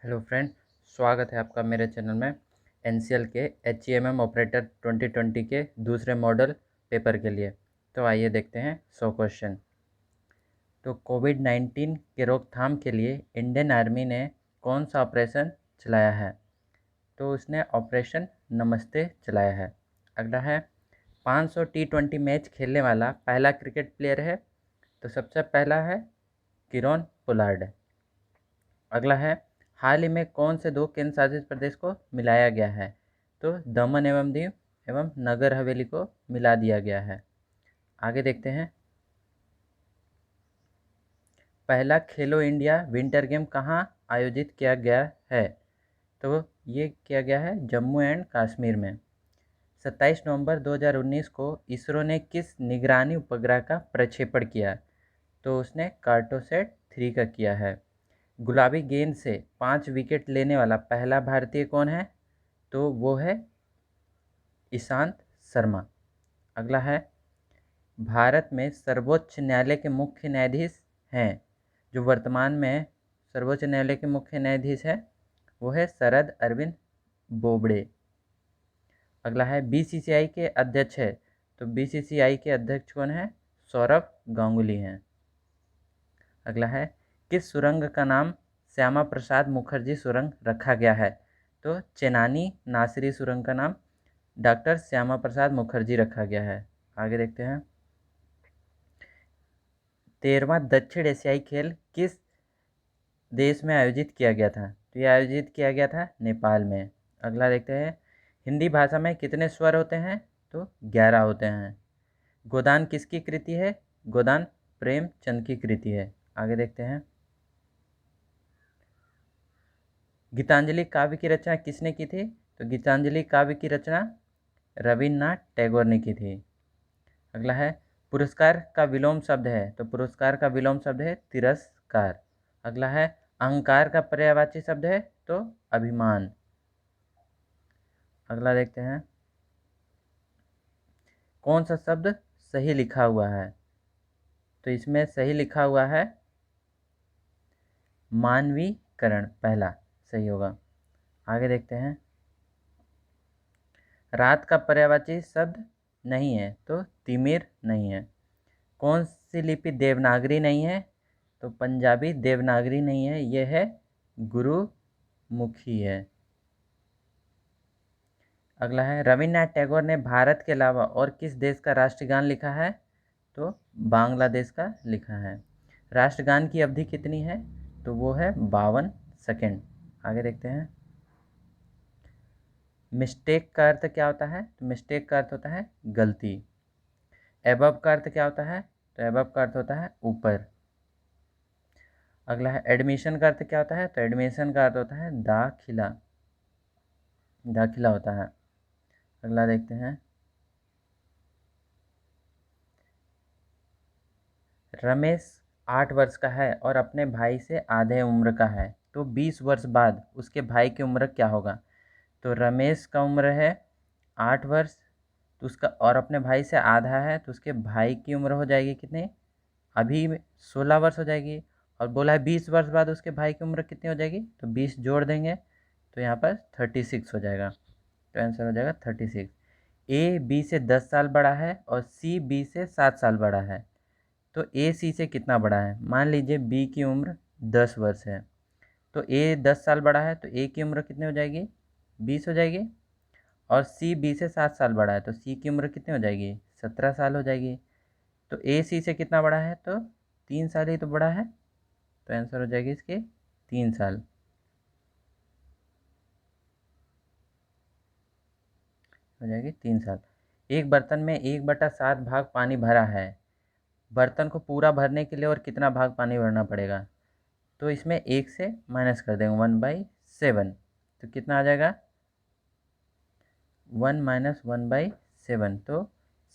Hello friend, स्वागत है आपका मेरे चैनल में। एनसीएल के HEMM ऑपरेटर 2020 के दूसरे मॉडल पेपर के लिए। तो आइए देखते हैं 100 क्वेश्चन। तो कोविड-19 के रोकथाम के लिए इंडियन आर्मी ने कौन सा ऑपरेशन चलाया है? तो उसने ऑपरेशन नमस्ते चलाया है। अगला है 500 T20 मैच खेलने वाला पहला क्रिकेट प्लेयर है। तो सबसे पहला है किरोन पोलार्ड। अगला है हाल ही में कौन से दो केंद्र शासित प्रदेश को मिलाया गया है? तो दमन एवं दीव एवं नगर हवेली को मिला दिया गया है। आगे देखते हैं। पहला खेलो इंडिया विंटर गेम कहाँ आयोजित किया गया है? तो ये किया गया है जम्मू एंड कश्मीर में। 27 नवंबर 2019 को इसरो ने किस निगरानी उपग्रह का प्रक्षेपण किया? तो उसने कार्टोसैट 3 का किया है। गुलाबी गेंद से 5 विकेट लेने वाला पहला भारतीय कौन है? तो वो है ईशांत शर्मा। अगला है भारत में सर्वोच्च न्यायालय के मुख्य न्यायाधीश हैं। जो वर्तमान में सर्वोच्च न्यायालय के मुख्य न्यायाधीश है वो है शरद अरविंद बोबड़े। अगला है बीसीसीआई के अध्यक्ष है। तो बीसीसीआई के अध्यक्ष कौन है? सौरभ गांगुली हैं। अगला है किस सुरंग का नाम श्यामा प्रसाद मुखर्जी सुरंग रखा गया है? तो चेनानी नासरी सुरंग का नाम डॉक्टर श्यामा प्रसाद मुखर्जी रखा गया है। आगे देखते हैं। 13वां दक्षिण एशियाई खेल किस देश में आयोजित किया गया था? तो ये आयोजित किया गया था नेपाल में। अगला देखते हैं। हिंदी भाषा में कितने स्वर होते हैं? तो 11 होते हैं। गोदान किसकी कृति है? गोदान प्रेमचंद की कृति है। आगे देखते हैं। गीतांजलि काव्य की रचना किसने की थी? तो गीतांजलि काव्य की रचना रविन्द्रनाथ टैगोर ने की थी। अगला है पुरस्कार का विलोम शब्द है। तो पुरस्कार का विलोम शब्द है तिरस्कार। अगला है अहंकार का पर्यायवाची शब्द है तो अभिमान। अगला देखते हैं। कौन सा शब्द सही लिखा हुआ है? तो इसमें सही लिखा हुआ है मानवीकरण, पहला सही होगा। आगे देखते हैं। रात का पर्यायवाची शब्द नहीं है तो तिमिर नहीं है। कौन सी लिपि देवनागरी नहीं है? तो पंजाबी देवनागरी नहीं है, यह है गुरुमुखी है। अगला है रविन्द्रनाथ टैगोर ने भारत के अलावा और किस देश का राष्ट्रगान लिखा है? तो बांग्लादेश का लिखा है। राष्ट्रगान की अवधि कितनी है? तो वो है 52 सेकेंड। आगे देखते हैं। मिस्टेक का अर्थ क्या होता है? तो मिस्टेक का अर्थ होता है गलती। एबव का अर्थ क्या होता है? तो एबव का अर्थ होता है ऊपर। अगला है एडमिशन का अर्थ क्या होता है? तो एडमिशन का अर्थ होता है दाखिला, दाखिला होता है। अगला देखते हैं। रमेश 8 वर्ष का है और अपने भाई से आधे उम्र का है, तो 20 वर्ष बाद उसके भाई की उम्र क्या होगा? तो रमेश का उम्र है 8 वर्ष, तो उसका और अपने भाई से आधा है तो उसके भाई की उम्र हो जाएगी कितनी? अभी 16 वर्ष हो जाएगी। और बोला है 20 वर्ष बाद उसके भाई की उम्र कितनी हो जाएगी? तो 20 जोड़ देंगे तो यहाँ पर 36 हो जाएगा। तो आंसर हो जाएगा 36। ए बी से 10 साल बड़ा है और सी बी से 7 साल बड़ा है, तो ए सी से कितना बड़ा है? मान लीजिए बी की उम्र 10 वर्ष है, तो ए 10 साल बड़ा है तो ए की उम्र कितनी हो जाएगी? 20 हो जाएगी। और सी बी से 7 साल बड़ा है तो सी की उम्र कितनी हो जाएगी? 17 साल हो जाएगी। तो ए सी से कितना बड़ा है? तो 3 साल ही तो बड़ा है, तो आंसर हो जाएगी इसके 3 साल। हो जाएगी 3 साल। एक बर्तन में 1/7 भाग पानी भरा है, बर्तन को पूरा भरने के लिए और कितना भाग पानी भरना पड़ेगा? तो इसमें 1 से माइनस कर देंगे 1/7, तो कितना आ जाएगा? 1 - 1/7, तो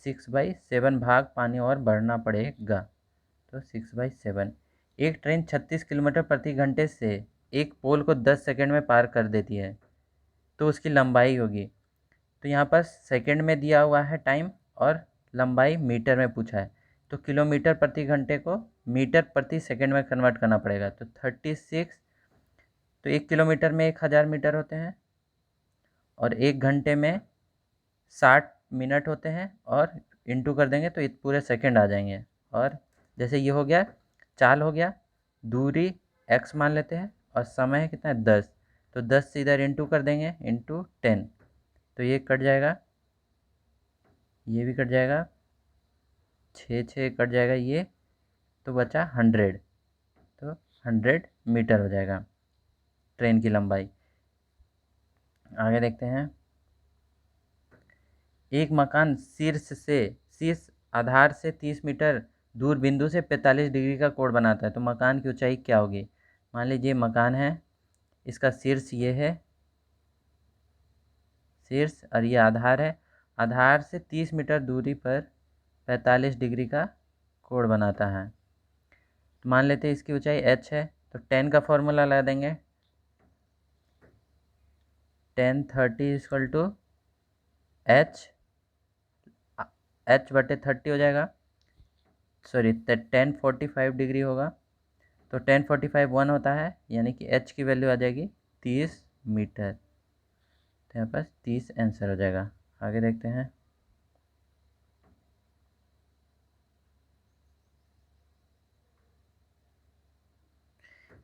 6/7 भाग पानी और भरना पड़ेगा, तो 6/7। एक ट्रेन 36 किलोमीटर प्रति घंटे से एक पोल को 10 सेकंड में पार कर देती है, तो उसकी लंबाई होगी। तो यहाँ पर सेकंड में दिया हुआ है टाइम और लंबाई मीटर में पूछा है, तो किलोमीटर प्रति घंटे को मीटर प्रति सेकंड में कन्वर्ट करना पड़ेगा। तो 36 तो 1 किलोमीटर में 1000 मीटर होते हैं, और 1 घंटे में 60 मिनट होते हैं, और इंटू कर देंगे तो ये पूरे सेकंड आ जाएंगे। और जैसे ये हो गया, चाल हो गया, दूरी x मान लेते हैं, और समय है कितना है 10, तो 10 से इधर इंटू कर देंगे, इंटू 10, तो ये कट जाएगा, ये भी कट जाएगा, 6 कट जाएगा ये, तो बचा 100, तो 100 मीटर हो जाएगा ट्रेन की लंबाई। आगे देखते हैं। एक मकान शीर्ष आधार से 30 मीटर दूर बिंदु से 45 डिग्री का कोण बनाता है, तो मकान की ऊंचाई क्या होगी। मान लीजिए मकान है, इसका शीर्ष ये है, शीर्ष, और ये आधार है, आधार से 30 मीटर दूरी पर 45 डिग्री का कोण बनाता है। तो मान लेते हैं इसकी ऊंचाई h है, तो 10 का फॉर्मूला लगा देंगे, 10 30 h बटे 30 हो जाएगा, सॉरी 1045 डिग्री होगा, तो 1045 1 होता है, यानी कि h की वैल्यू आ जाएगी 30 मीटर, तो यहाँ पर 30 आंसर हो जाएगा। आगे देखते हैं।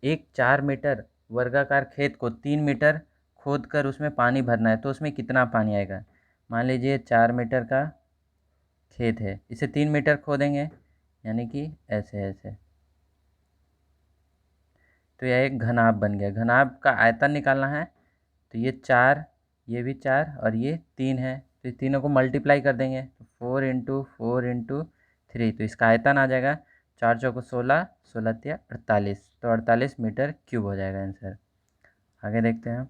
एक 4 मीटर वर्गाकार खेत को 3 मीटर खोद कर उसमें पानी भरना है, तो उसमें कितना पानी आएगा। मान लीजिए 4 मीटर का खेत है, इसे 3 मीटर खोदेंगे, यानी कि ऐसे ऐसे, तो यह एक घनाभ बन गया। घनाभ का आयतन निकालना है, तो ये 4, ये भी 4, और ये 3 है, तो इस तीनों को मल्टीप्लाई कर देंगे, तो 4 × 4 × 3, तो इसका आयतन आ जाएगा 4 चौको 16, 16 तिया 48, तो 48 मीटर क्यूब हो जाएगा आंसर। आगे देखते हैं।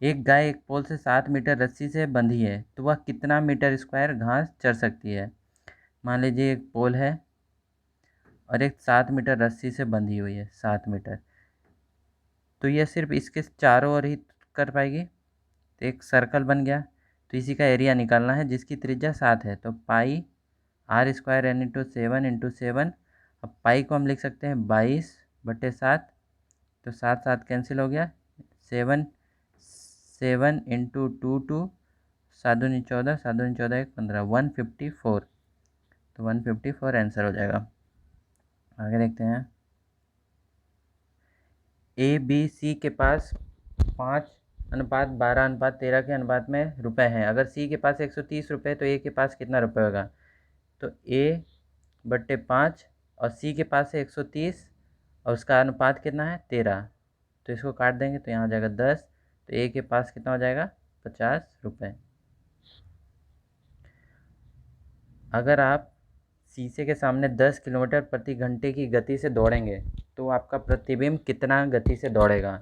एक गाय एक पोल से 7 मीटर रस्सी से बंधी है, तो वह कितना मीटर स्क्वायर घास चर सकती है। मान लीजिए एक पोल है और एक 7 मीटर रस्सी से बंधी हुई है, 7 मीटर, तो यह सिर्फ इसके चारों ओर ही कर पाएगी, तो एक सर्कल बन गया, तो इसी का एरिया निकालना है जिसकी त्रिज्या 7 है, तो पाई r² n/7 × 7। अब पाई को हम लिख सकते हैं 22/7, तो 7 7 कैंसिल हो गया, 7 7 × 2 2, 7 दूनी 14, 7 दूनी 14 1 15, 154, तो 154 आंसर हो जाएगा। आगे देखते हैं। ABC के पास 5:12:13 के अनुपात में रुपए हैं। अगर C के पास 130 रुपये, तो A के पास कितना रुपये होगा। तो A/5 और C के पास है 130, और उसका अनुपात कितना है 13, तो इसको काट देंगे तो यहाँ हो जाएगा 10, तो A के पास कितना हो जाएगा 50 रुपये। अगर आप शीशे के सामने 10 किलोमीटर प्रति घंटे की गति से दौड़ेंगे, तो आपका प्रतिबिंब कितना गति से दौड़ेगा।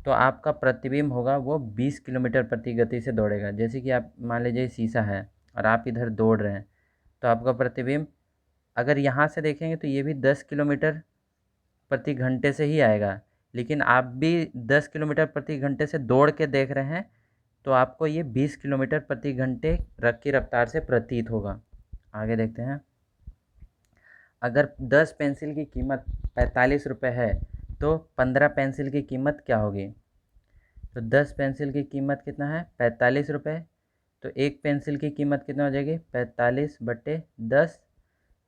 तो आपका प्रतिबिंब होगा वो 20 किलोमीटर प्रति गति से दौड़ेगा। जैसे कि आप मान लीजिए शीशा है और आप इधर दौड़ रहे हैं, तो आपका प्रतिबिंब अगर यहाँ से देखेंगे तो ये भी 10 किलोमीटर प्रति घंटे से ही आएगा, लेकिन आप भी 10 किलोमीटर प्रति घंटे से दौड़ के देख रहे हैं, तो आपको ये 20 किलोमीटर प्रति घंटे की रफ्तार से प्रतीत होगा। आगे देखते हैं। अगर 10 पेंसिल की कीमत 45 रुपये है, तो 15 पेंसिल की कीमत क्या होगी। तो 10 पेंसिल की कीमत कितना है 45 रुपये, तो एक पेंसिल की कीमत कितना हो जाएगी 45/10,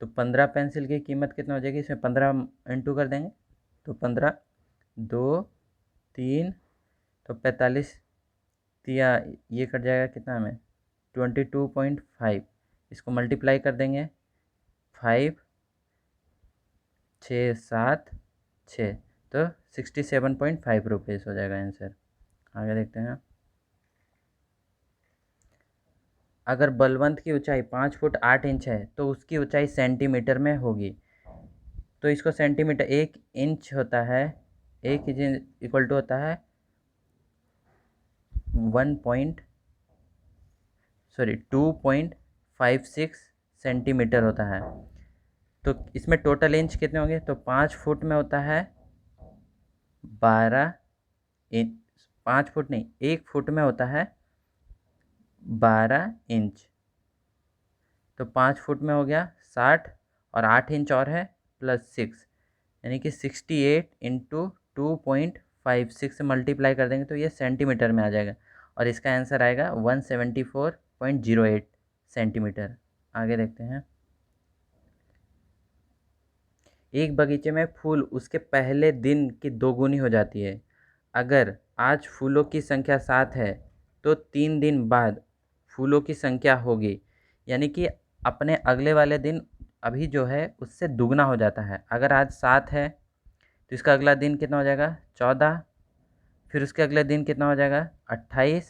तो 15 पेंसिल की कीमत कितना हो जाएगी, इसमें 15 इंटू कर देंगे, तो 15 2 3, तो 45 तिया ये कट जाएगा कितना में 22.5, इसको मल्टीप्लाई कर देंगे 5 6 7 6, तो 67.5 रुपीज़ हो जाएगा आंसर। आगे देखते हैं। अगर बलवंत की ऊंचाई 5 फुट 8 इंच है, तो उसकी ऊंचाई सेंटीमीटर में होगी। तो इसको सेंटीमीटर, 1 इंच होता है, 1 इंच इक्वल टू होता है 2.56 सेंटीमीटर होता है। तो इसमें टोटल इंच कितने होंगे, तो 5 फुट में होता है 12 इंच, 5 फुट नहीं, 1 फुट में होता है 12 इंच, तो 5 फुट में हो गया 60, और 8 इंच और है +6, यानी कि 68 × 6 से मल्टीप्लाई कर देंगे तो ये सेंटीमीटर में आ जाएगा और इसका आंसर आएगा 174.08 सेंटीमीटर। आगे देखते हैं। एक बगीचे में फूल उसके पहले दिन की दोगुनी हो जाती है। अगर आज फूलों की संख्या 7 है तो 3 दिन बाद फूलों की संख्या होगी, यानी कि अपने अगले वाले दिन अभी जो है उससे दुगना हो जाता है। अगर आज 7 है तो इसका अगला दिन कितना हो जाएगा 14, फिर उसके अगले दिन कितना हो जाएगा 28,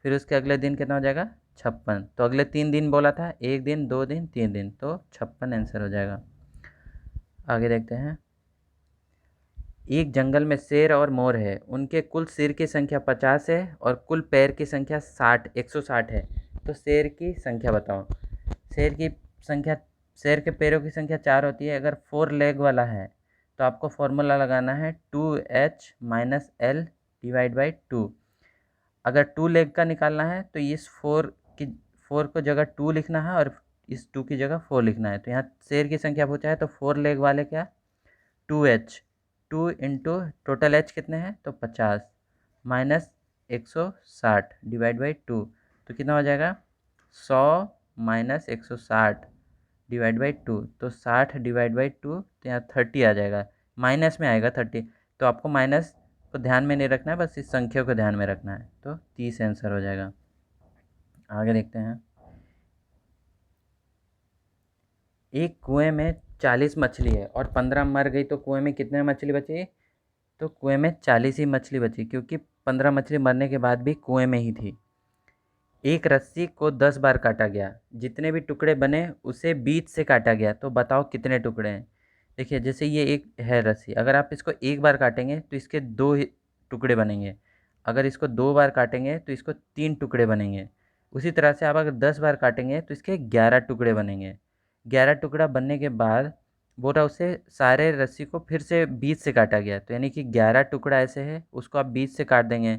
फिर उसके अगले दिन कितना हो जाएगा 56। तो अगले 3 दिन बोला था, 1 दिन 2 दिन 3 दिन, तो 56 आंसर हो जाएगा। आगे देखते हैं। एक जंगल में शेर और मोर है, उनके कुल सिर की संख्या 50 है और कुल पैर की संख्या 160 है। तो शेर की संख्या बताओ। शेर की संख्या, शेर के पैरों की संख्या 4 होती है। अगर 4 लेग वाला है तो आपको फॉर्मूला लगाना है 2h minus L divide by 2। अगर 2 लेग का निकालना है तो इस 4 को जगह 2 लिखना है और इस 2 की जगह 4 लिखना है। तो यहाँ शेर की संख्या पूछा है तो 4 लेग वाले क्या 2h, 2 इंटू टोटल एच कितने हैं तो 50 माइनस 160 डिवाइड बाई 2, तो कितना हो जाएगा 100 माइनस 160 डिवाइड बाई 2। तो 60 डिवाइड बाई 2 तो यहाँ 30 आ जाएगा, माइनस में आएगा 30। तो आपको माइनस को ध्यान में नहीं रखना है, बस इस संख्या को ध्यान में रखना है। तो 30 आंसर हो जाएगा। आगे देखते हैं। एक कुएं में 40 मछली है और 15 मर गई तो कुएं में कितने मछली बची? तो कुएं में 40 ही मछली बची, क्योंकि 15 मछली मरने के बाद भी कुएं में ही थी। एक रस्सी को 10 बार काटा गया, जितने भी टुकड़े बने उसे बीच से काटा गया, तो बताओ कितने टुकड़े हैं। देखिए जैसे ये एक है रस्सी, अगर आप इसको एक बार काटेंगे तो इसके 2 टुकड़े बनेंगे। अगर इसको 2 बार काटेंगे तो इसको 3 टुकड़े बनेंगे। उसी तरह से आप अगर 10 बार काटेंगे तो इसके 11 टुकड़े बनेंगे। 11 टुकड़ा बनने के बाद बोल रहा उसे सारे रस्सी को फिर से बीच से काटा गया, तो यानी कि 11 टुकड़ा ऐसे है, उसको आप बीच से काट देंगे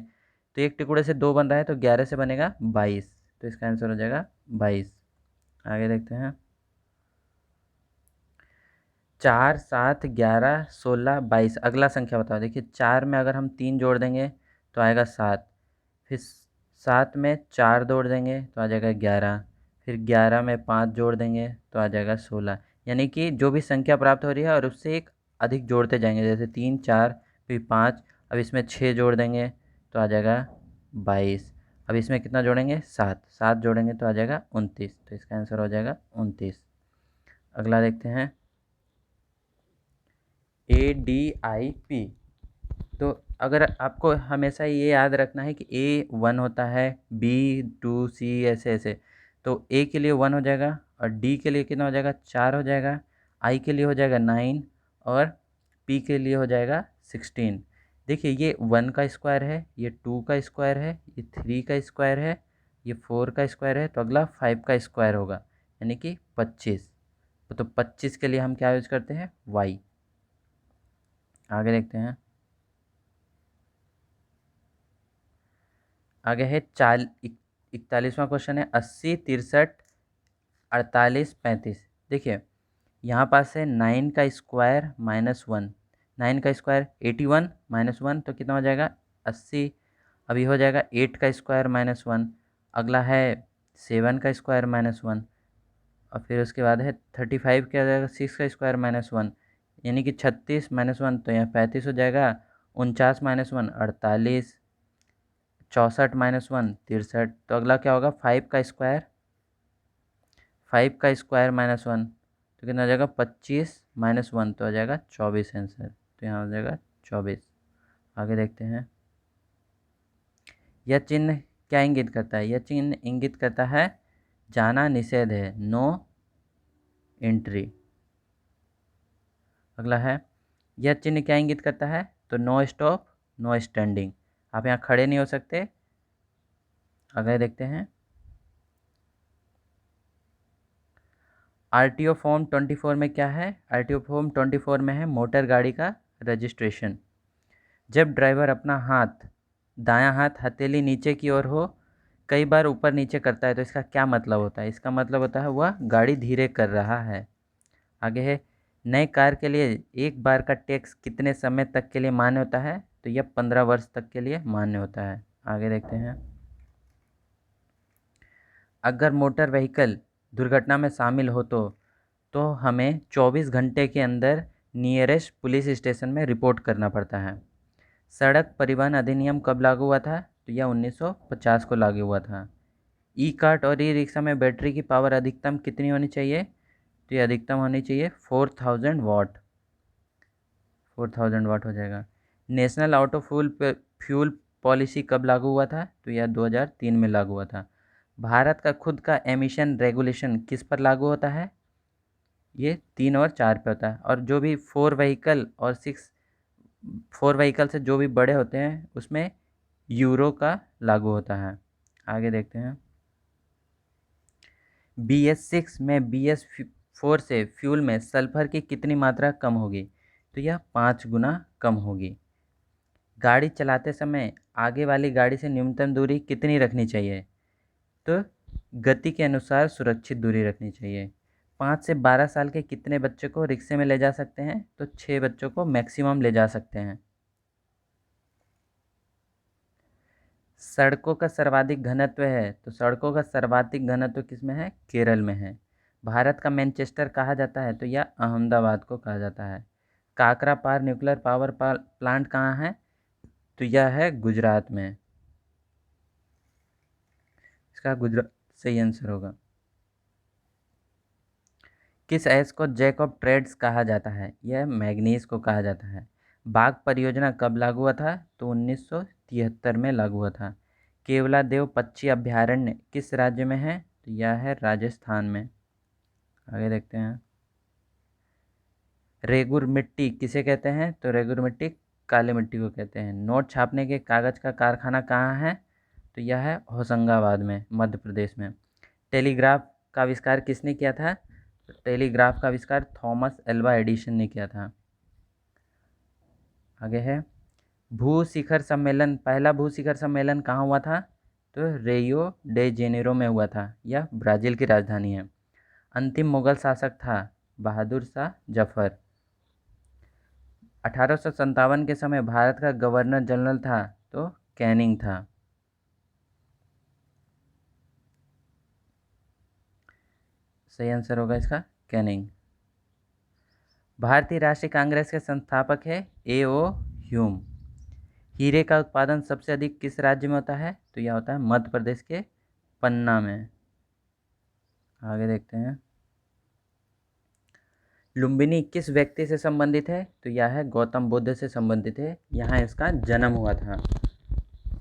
तो एक टुकड़े से 2 बन रहा है तो 11 से बनेगा 22। तो इसका आंसर हो जाएगा 22। आगे देखते हैं। 4 7 11 16 22, अगला संख्या बताओ। देखिए 4 में अगर हम 3 जोड़ देंगे तो आएगा 7, फिर 7 में 4 जोड़ देंगे तो आ जाएगा 11, फिर 11 में 5 जोड़ देंगे तो आ जाएगा 16। यानी कि जो भी संख्या प्राप्त हो रही है और उससे एक अधिक जोड़ते जाएंगे, जैसे 3 4 फिर 5, अब इसमें 6 जोड़ देंगे तो आ जाएगा 22। अब इसमें कितना जोड़ेंगे 7, 7 जोड़ेंगे तो आ जाएगा 29। तो इसका आंसर हो जाएगा 29। अगला देखते हैं। ADIP। तो अगर आपको हमेशा ये याद रखना है कि A 1 होता है, B 2 C ऐसे ऐसे, तो A के लिए 1 हो जाएगा और D के लिए कितना हो जाएगा 4 हो जाएगा, I के लिए हो जाएगा 9 और P के लिए हो जाएगा 16। देखिए ये 1 का स्क्वायर है, ये 2 का स्क्वायर है, ये 3 का स्क्वायर है, ये 4 का स्क्वायर है, तो अगला 5 का स्क्वायर होगा यानी कि 25। तो 25 के लिए हम क्या यूज करते हैं Y। आगे देखते हैं। आगे है 41वां क्वेश्चन है 80 63 48 35। देखिए यहाँ पास है 9 का स्क्वायर माइनस 1, 9 का स्क्वायर 81 माइनस 1 तो कितना हो जाएगा 80। अभी हो जाएगा 8 का स्क्वायर माइनस 1, अगला है 7 का स्क्वायर माइनस 1 और फिर उसके बाद है 35 क्या हो जाएगा 6 का स्क्वायर माइनस 1, यानी कि 36 माइनस 1 तो यहाँ 35 हो जाएगा। 49 माइनस 1 48, 64 माइनस 1 63, तो अगला क्या होगा 5 का स्क्वायर, 5 का स्क्वायर माइनस 1 तो कितना हो जाएगा 25 माइनस 1 तो हो जाएगा 24 आंसर। तो यहाँ हो जाएगा 24। आगे देखते हैं। यह चिन्ह क्या इंगित करता है? यह चिन्ह इंगित करता है जाना निषेध है, नो एंट्री। अगला है यह चिन्ह क्या इंगित करता है? तो नो स्टॉप नो स्टैंडिंग, आप यहाँ खड़े नहीं हो सकते। अगले देखते हैं। RTO फॉर्म 24 में क्या है? RTO फॉर्म 24 में है मोटर गाड़ी का रजिस्ट्रेशन। जब ड्राइवर अपना हाथ, दायां हाथ हथेली नीचे की ओर हो, कई बार ऊपर नीचे करता है तो इसका क्या मतलब होता है? इसका मतलब होता है वह गाड़ी धीरे कर रहा है। आगे है नए कार के लिए एक बार का टैक्स कितने समय तक के लिए मान्य होता है? तो तो यह 15 वर्ष तक के लिए मान्य होता है। आगे देखते हैं। अगर मोटर व्हीकल दुर्घटना में शामिल हो तो हमें 24 घंटे के अंदर नियरेस्ट पुलिस स्टेशन में रिपोर्ट करना पड़ता है। सड़क परिवहन अधिनियम कब लागू हुआ था? तो यह 1950 को लागू हुआ था। ई कार्ट और ई रिक्शा में बैटरी की पावर अधिकतम कितनी होनी चाहिए? तो ये अधिकतम होनी चाहिए 4000 वाट। 4000 वाट हो जाएगा। नेशनल ऑटो फ्यूल पॉलिसी कब लागू हुआ था? तो यह 2003 में लागू हुआ था। भारत का खुद का एमिशन रेगुलेशन किस पर लागू होता है? ये 3 और 4 पे होता है। और जो भी 4 व्हीकल से जो भी बड़े होते हैं उसमें यूरो का लागू होता है। आगे देखते हैं। BS6 में BS4 से फ्यूल में सल्फर की कितनी मात्रा कम होगी? तो यह 5 गुना कम होगी। गाड़ी चलाते समय आगे वाली गाड़ी से न्यूनतम दूरी कितनी रखनी चाहिए? तो गति के अनुसार सुरक्षित दूरी रखनी चाहिए। 5 से 12 साल के कितने बच्चों को रिक्शे में ले जा सकते हैं? तो 6 बच्चों को मैक्सिमम ले जा सकते हैं। सड़कों का सर्वाधिक घनत्व है, तो सड़कों का सर्वाधिक घनत्व किसमें है? केरल में है। भारत का मैनचेस्टर कहा जाता है, तो यह अहमदाबाद को कहा जाता है। काकरा पार न्यूक्लियर पावर प्लांट कहाँ है? तो यह है गुजरात में। इसका गुजरात सही आंसर होगा। किस ऐश को जैक ऑफ ट्रेड्स कहा जाता है? यह मैग्नीज को कहा जाता है। बाघ परियोजना कब लागू हुआ था? तो 1973 में लागू हुआ था। केवलादेव पक्षी अभयारण्य किस राज्य में है? तो यह है राजस्थान में। आगे देखते हैं। रेगुर मिट्टी किसे कहते हैं? तो रेगुर मिट्टी काली मिट्टी को कहते हैं। नोट छापने के कागज़ का कारखाना कहाँ है? तो यह है होशंगाबाद में, मध्य प्रदेश में। टेलीग्राफ का आविष्कार किसने किया था? तो टेलीग्राफ का आविष्कार थॉमस एल्वा एडिसन ने किया था। आगे है। भू शिखर सम्मेलन, पहला भू शिखर सम्मेलन कहाँ हुआ था? तो रियो डे जेनेरो में हुआ था। यह ब्राज़ील की राजधानी है। अंतिम मुगल शासक था बहादुर शाह जफर। 1857 के समय भारत का गवर्नर जनरल था तो कैनिंग था। सही आंसर होगा इसका कैनिंग। भारतीय राष्ट्रीय कांग्रेस के संस्थापक है A.O. ह्यूम। हीरे का उत्पादन सबसे अधिक किस राज्य में होता है? तो यह होता है मध्य प्रदेश के पन्ना में। आगे देखते हैं। लुम्बिनी किस व्यक्ति से संबंधित है? तो यह है गौतम बुद्ध से संबंधित है। यहाँ इसका जन्म हुआ था।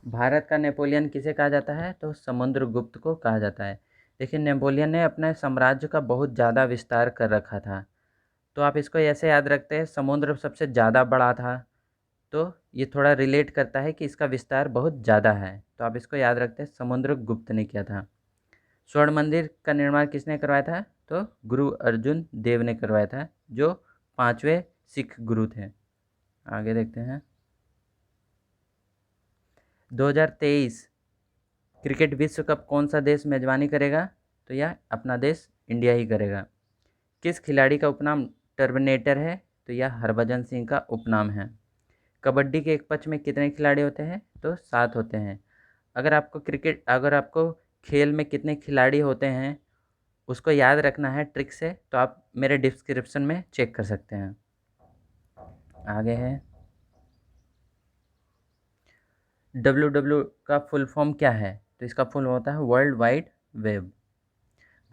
भारत का नेपोलियन किसे कहा जाता है? तो समुद्रगुप्त को कहा जाता है। देखिए, नेपोलियन ने अपने साम्राज्य का बहुत ज़्यादा विस्तार कर रखा था, तो आप इसको ऐसे याद रखते हैं समुद्र सबसे ज़्यादा बड़ा था, तो ये थोड़ा रिलेट करता है कि इसका विस्तार बहुत ज़्यादा है, तो आप इसको याद रखते हैं समुद्रगुप्त ने किया था। स्वर्ण मंदिर का निर्माण किसने करवाया था? तो गुरु अर्जुन देव ने करवाया था, जो 5वें सिख गुरु थे। आगे देखते हैं। 2023 क्रिकेट विश्व कप कौन सा देश मेजबानी करेगा? तो यह अपना देश इंडिया ही करेगा। किस खिलाड़ी का उपनाम टर्मिनेटर है? तो यह हरभजन सिंह का उपनाम है। कबड्डी के एक पक्ष में कितने खिलाड़ी होते हैं? तो 7 होते हैं। अगर आपको खेल में कितने खिलाड़ी होते हैं उसको याद रखना है ट्रिक से, तो आप मेरे डिस्क्रिप्शन में चेक कर सकते हैं। आगे है। WW का फुल फॉर्म क्या है? तो इसका फुल होता है वर्ल्ड वाइड वेब।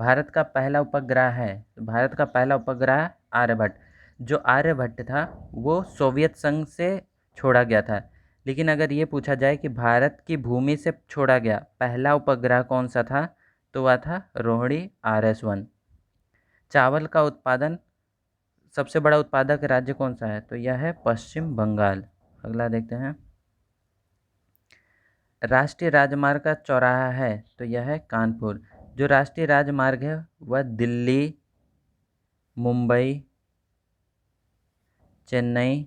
भारत का पहला उपग्रह है, तो भारत का पहला उपग्रह आर्यभट्ट। जो आर्यभट्ट था वो सोवियत संघ से छोड़ा गया था, लेकिन अगर ये पूछा जाए कि भारत की भूमि से छोड़ा गया पहला उपग्रह कौन सा था, तो वह था रोहिणी RS-1। चावल का उत्पादन सबसे बड़ा उत्पादक राज्य कौन सा है? तो यह है पश्चिम बंगाल। अगला देखते हैं। राष्ट्रीय राजमार्ग का चौराहा है, तो यह है कानपुर। जो राष्ट्रीय राजमार्ग है वह दिल्ली, मुंबई, चेन्नई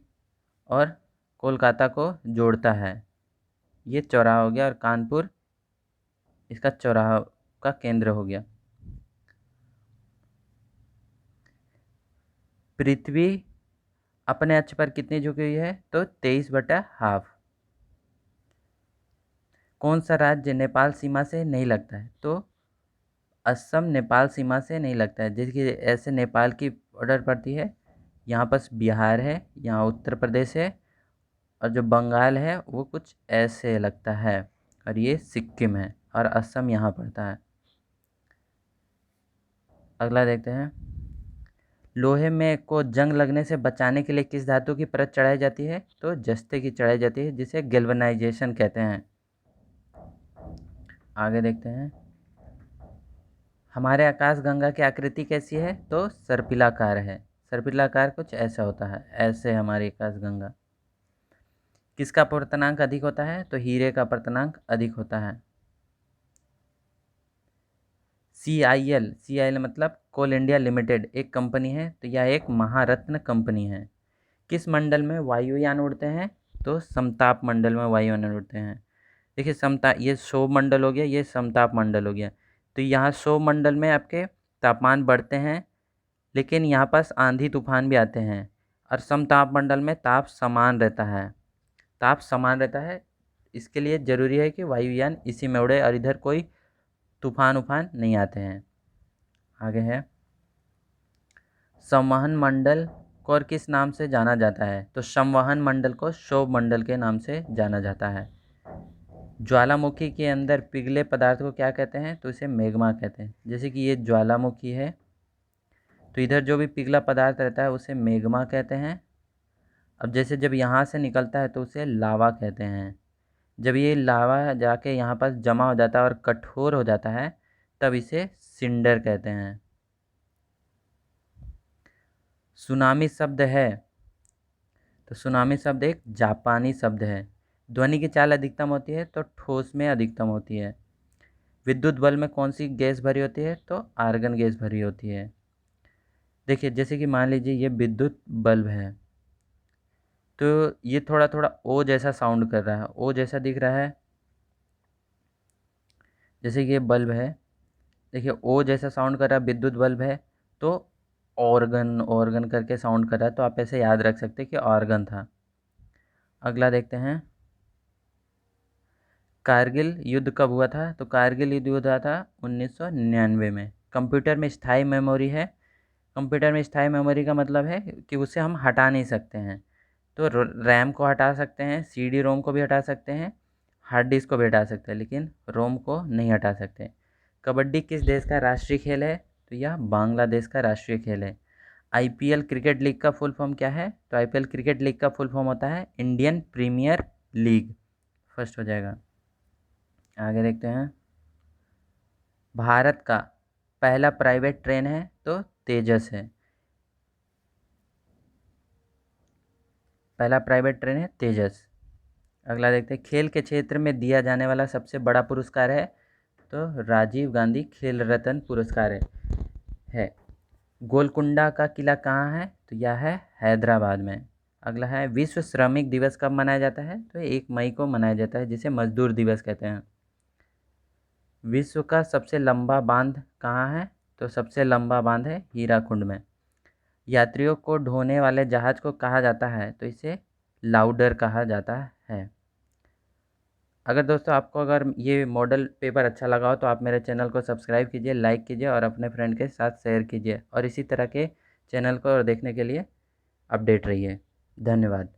और कोलकाता को जोड़ता है। ये चौराहा हो गया और कानपुर इसका चौराहा का केंद्र हो गया। पृथ्वी अपने अक्ष पर कितनी झुकी हुई है? तो 23/12। कौन सा राज्य नेपाल सीमा से नहीं लगता है? तो असम नेपाल सीमा से नहीं लगता है। देखिए ऐसे नेपाल की बॉर्डर पड़ती है, यहाँ पास बिहार है, यहाँ उत्तर प्रदेश है, और जो बंगाल है वो कुछ ऐसे लगता है, और ये सिक्किम है, और असम यहाँ पड़ता है। अगला देखते हैं। लोहे में को जंग लगने से बचाने के लिए किस धातु की परत चढ़ाई जाती है? तो जस्ते की चढ़ाई जाती है, जिसे गैल्वेनाइजेशन कहते हैं। आगे देखते हैं। हमारे आकाश गंगा की आकृति कैसी है? तो सर्पिलाकार है। सर्पिलाकार कुछ ऐसा होता है, ऐसे हमारी आकाश गंगा। किसका अपवर्तनांक अधिक होता है? तो हीरे का अपवर्तनांक अधिक होता है। CIL मतलब कोल इंडिया लिमिटेड एक कंपनी है, तो यह एक महारत्न कंपनी है। किस मंडल में वायुयान उड़ते हैं? तो समताप मंडल में वायुयान उड़ते हैं। देखिए ये क्षोभ मंडल हो गया, ये समताप मंडल हो गया। तो यहाँ क्षोभ मंडल में आपके तापमान बढ़ते हैं, लेकिन यहाँ पास आंधी तूफान भी आते हैं, और समताप मंडल में ताप समान रहता है। ताप समान रहता है, इसके लिए ज़रूरी है कि वायुयान इसी में उड़े और इधर कोई तूफान उफान नहीं आते हैं। आगे है। संवहन मंडल को और किस नाम से जाना जाता है? तो संवहन मंडल को क्षोभ मंडल के नाम से जाना जाता है। ज्वालामुखी के अंदर पिघले पदार्थ को क्या कहते हैं? तो इसे मैग्मा कहते हैं। जैसे कि ये ज्वालामुखी है, तो इधर जो भी पिघला पदार्थ रहता है उसे मैग्मा कहते हैं। अब जैसे जब यहाँ से निकलता है तो उसे लावा कहते हैं। जब ये लावा जाके यहाँ पास जमा हो जाता है और कठोर हो जाता है, तब इसे सिंडर कहते हैं। सुनामी शब्द है, तो सुनामी शब्द एक जापानी शब्द है। ध्वनि की चाल अधिकतम होती है, तो ठोस में अधिकतम होती है। विद्युत बल्ब में कौन सी गैस भरी होती है? तो आर्गन गैस भरी होती है। देखिए जैसे कि मान लीजिए ये विद्युत बल्ब है, तो ये थोड़ा थोड़ा ओ जैसा साउंड कर रहा है, ओ जैसा दिख रहा है। जैसे कि ये बल्ब है, देखिए ओ जैसा साउंड कर रहा है, विद्युत बल्ब है, तो ऑर्गन ऑर्गन करके साउंड कर रहा है, तो आप ऐसे याद रख सकते हैं कि ऑर्गन था। अगला देखते हैं। कारगिल युद्ध कब हुआ था? तो कारगिल युद्ध हुआ था 1999 में। कंप्यूटर में स्थायी मेमोरी है। कंप्यूटर में स्थायी मेमोरी का मतलब है कि उसे हम हटा नहीं सकते हैं। तो रैम को हटा सकते हैं, CD रोम को भी हटा सकते हैं, हार्ड डिस्क को भी हटा सकते हैं, लेकिन रोम को नहीं हटा सकते। कबड्डी किस देश का राष्ट्रीय खेल है? तो यह बांग्लादेश का राष्ट्रीय खेल है। IPL क्रिकेट लीग का फुल फॉर्म क्या है? तो IPL क्रिकेट लीग का फुल फॉर्म होता है इंडियन प्रीमियर लीग। फर्स्ट हो जाएगा। आगे देखते हैं। भारत का पहला प्राइवेट ट्रेन है? तो तेजस है। पहला प्राइवेट ट्रेन है तेजस। अगला देखते हैं। खेल के क्षेत्र में दिया जाने वाला सबसे बड़ा पुरस्कार है? तो राजीव गांधी खेल रत्न पुरस्कार है। गोलकुंडा का किला कहाँ है? तो यह है हैदराबाद में। अगला है। विश्व श्रमिक दिवस कब मनाया जाता है? तो 1 मई को मनाया जाता है, जिसे मजदूर दिवस कहते हैं। विश्व का सबसे लंबा बांध कहाँ है? तो सबसे लंबा बांध है हीराकुंड में। यात्रियों को ढोने वाले जहाज को कहा जाता है? तो इसे लाउडर कहा जाता है। अगर दोस्तों आपको अगर ये मॉडल पेपर अच्छा लगा हो तो आप मेरे चैनल को सब्सक्राइब कीजिए, लाइक कीजिए और अपने फ्रेंड के साथ शेयर कीजिए, और इसी तरह के चैनल को देखने के लिए अपडेट रहिए। धन्यवाद।